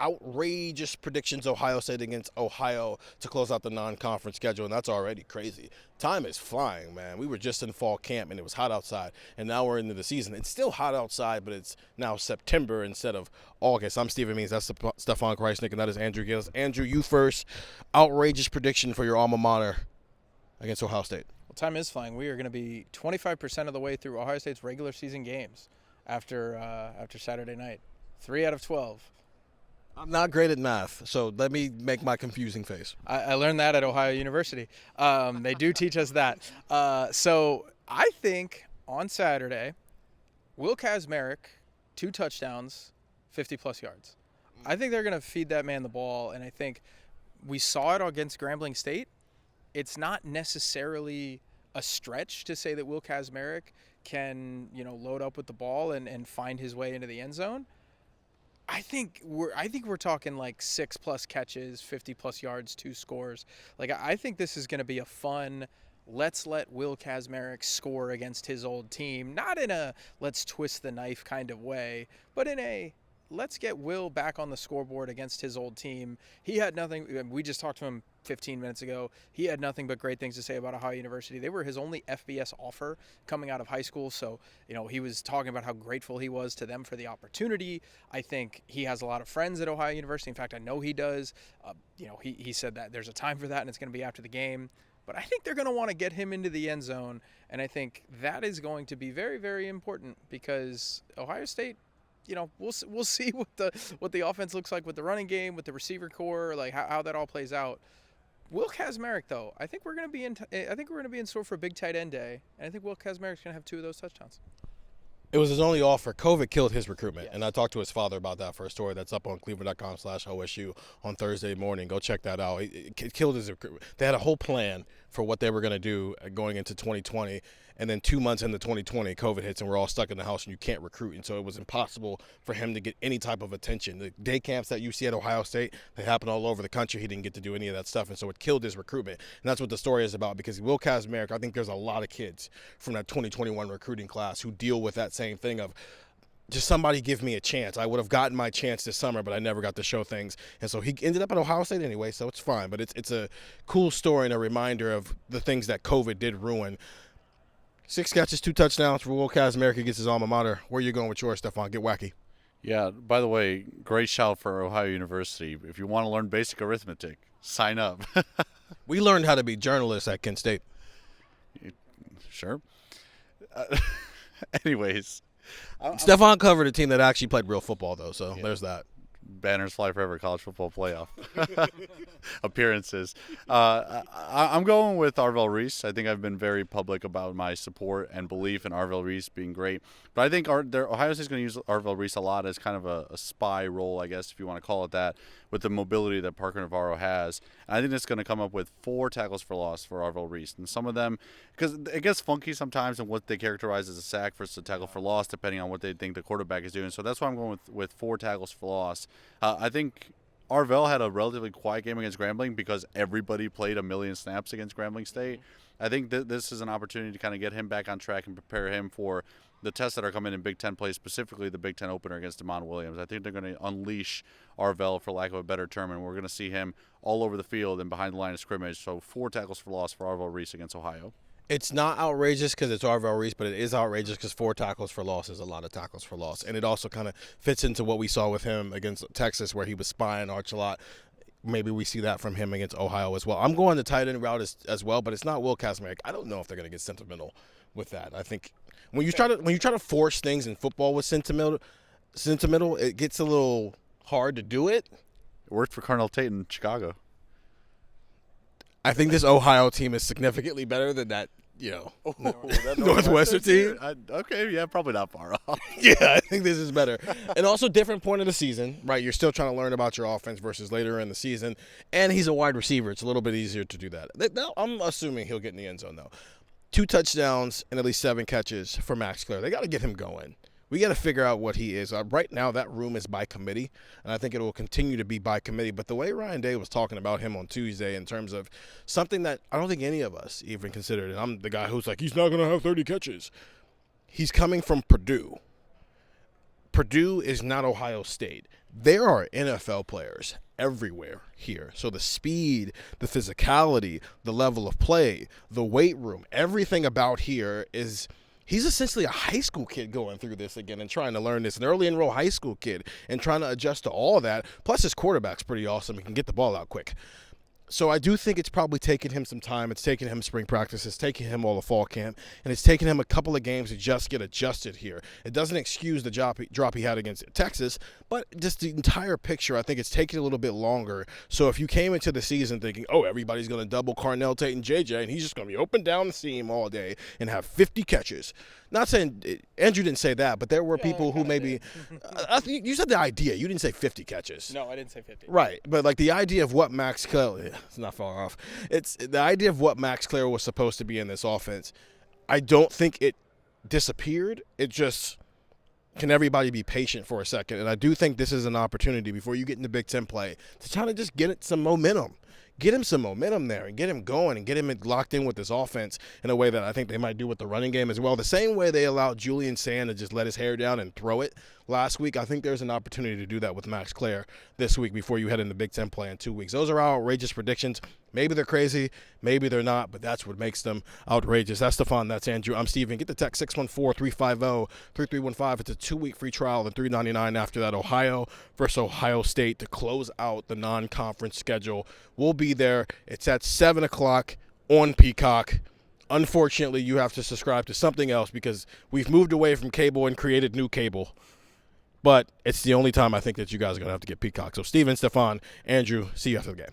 outrageous predictions Ohio State against Ohio to close out the non-conference schedule, and that's already crazy. Time is flying, man. We were just in fall camp, and it was hot outside, and now we're into the season. It's still hot outside, but it's now September instead of August. I'm Stephen Means. That's Stefan Krajisnik, and that is Andrew Gillis. Andrew, you first. Outrageous prediction for your alma mater against Ohio State. Well, time is flying. We are going to be 25% of the way through Ohio State's regular season games after Saturday night. 3 out of 12. I'm not great at math, so let me make my confusing face. I learned that at Ohio University. They do teach us that. So I think on Saturday, Will Kazmarek, 2 touchdowns, 50-plus yards. I think they're going to feed that man the ball, and I think we saw it against Grambling State. It's not necessarily a stretch to say that Will Kazmarek can, load up with the ball and find his way into the end zone. I think we're talking like 6+ catches, 50+ yards, 2 scores. Like, I think this is going to be a fun, let's let Will Kazmarek score against his old team, not in a let's twist the knife kind of way, but in a let's get Will back on the scoreboard against his old team. He had nothing. We just talked to him 15 minutes ago. He had nothing but great things to say about Ohio University. They were his only FBS offer coming out of high school. So, he was talking about how grateful he was to them for the opportunity. I think he has a lot of friends at Ohio University. In fact, I know he does. He said that there's a time for that and it's going to be after the game. But I think they're going to want to get him into the end zone. And I think that is going to be very, very important because Ohio State, we'll see what the offense looks like with the running game, with the receiver core, like how that all plays out. Will Kazmarek, though, I think we're going to be in store for a big tight end day, and I think Will Kazmarek's going to have 2 of those touchdowns. It was his only offer. COVID killed his recruitment, Yes. and I talked to his father about that for a story that's up on cleveland.com/OSU on Thursday morning. Go check that out. It killed his recruitment. They had a whole plan for what they were going to do going into 2020, and then 2 months into 2020, COVID hits, and we're all stuck in the house, and you can't recruit, and so it was impossible for him to get any type of attention. The day camps that you see at Ohio State, they happen all over the country. He didn't get to do any of that stuff, and so it killed his recruitment, and that's what the story is about because Will Kazmarek, I think there's a lot of kids from that 2021 recruiting class who deal with that same thing of just somebody give me a chance. I would have gotten my chance this summer, but I never got to show things. And so he ended up at Ohio State anyway, so it's fine. But it's a cool story and a reminder of the things that COVID did ruin. 6 catches, 2 touchdowns for Will Kazmarek against his alma mater. Where you going with yours, Stefan? Get wacky. Yeah, by the way, great shout for Ohio University. If you want to learn basic arithmetic, sign up. We learned how to be journalists at Kent State. Sure. Anyways. Stefan covered a team that actually played real football, though, so there's that. Banners fly forever, college football playoff appearances. I'm going with Arvell Reese. I think I've been very public about my support and belief in Arvell Reese being great. But I think Ohio State's going to use Arvell Reese a lot as kind of a spy role, I guess, if you want to call it that, with the mobility that Parker Navarro has. And I think it's going to come up with 4 tackles for loss for Arvell Reese. And some of them, because it gets funky sometimes in what they characterize as a sack versus a tackle for loss, depending on what they think the quarterback is doing. So that's why I'm going with 4 tackles for loss. I think Arvell had a relatively quiet game against Grambling because everybody played a million snaps against Grambling State. I think this is an opportunity to kind of get him back on track and prepare him for the tests that are coming in Big Ten play, specifically the Big Ten opener against Damon Williams. I think they're going to unleash Arvell, for lack of a better term, and we're going to see him all over the field and behind the line of scrimmage. So 4 tackles for loss for Arvell Reese against Ohio. It's not outrageous because it's Arvell Reese, but it is outrageous because 4 tackles for loss is a lot of tackles for loss. And it also kind of fits into what we saw with him against Texas where he was spying Arch a lot. Maybe we see that from him against Ohio as well. I'm going the tight end route as well, but it's not Will Kazmarek. I don't know if they're going to get sentimental with that. I think when you try to force things in football with sentimental, it gets a little hard to do it. It worked for Carnell Tate in Chicago. I think this Ohio team is significantly better than that, Northwestern team. Okay, yeah, probably not far off. Yeah, I think this is better. And also different point of the season, right? You're still trying to learn about your offense versus later in the season. And he's a wide receiver. It's a little bit easier to do that. I'm assuming he'll get in the end zone, though. 2 touchdowns and at least 7 catches for Max Clare. They got to get him going. We got to figure out what he is. Right now, that room is by committee, and I think it will continue to be by committee. But the way Ryan Day was talking about him on Tuesday in terms of something that I don't think any of us even considered, and I'm the guy who's like, he's not going to have 30 catches. He's coming from Purdue. Purdue is not Ohio State. There are NFL players everywhere here. So the speed, the physicality, the level of play, the weight room, everything about here is he's essentially a high school kid going through this again and trying to learn this, an early enroll high school kid and trying to adjust to all that. Plus his quarterback's pretty awesome. He can get the ball out quick. So I do think it's probably taken him some time. It's taken him spring practice. It's taken him all the fall camp. And it's taken him a couple of games to just get adjusted here. It doesn't excuse the drop he had against Texas, but just the entire picture, I think it's taken a little bit longer. So if you came into the season thinking, oh, everybody's going to double Carnell, Tate, and JJ, and he's just going to be open down the seam all day and have 50 catches. Not saying Andrew didn't say that, but there were people who maybe you said the idea. You didn't say 50 catches. No, I didn't say 50. Right, but like the idea of what Max Clare, it's not far off. It's the idea of what Max Clare was supposed to be in this offense. I don't think it disappeared. It just, can everybody be patient for a second? And I do think this is an opportunity before you get into Big Ten play to try to just get it some momentum. Get him some momentum there and get him going and get him locked in with this offense in a way that I think they might do with the running game as well. The same way they allowed Julian Sand to just let his hair down and throw it last week, I think there's an opportunity to do that with Max Clare this week before you head into Big Ten play in 2 weeks. Those are outrageous predictions. Maybe they're crazy, maybe they're not, but that's what makes them outrageous. That's Stefan, that's Andrew, I'm Steven. Get the text 614-350-3315. It's a 2-week free trial and $3.99 after that. Ohio versus Ohio State to close out the non-conference schedule. We'll be there. It's at 7 o'clock on Peacock. Unfortunately, you have to subscribe to something else because we've moved away from cable and created new cable. But it's the only time I think that you guys are going to have to get Peacock. So Steven, Stefan, Andrew, see you after the game.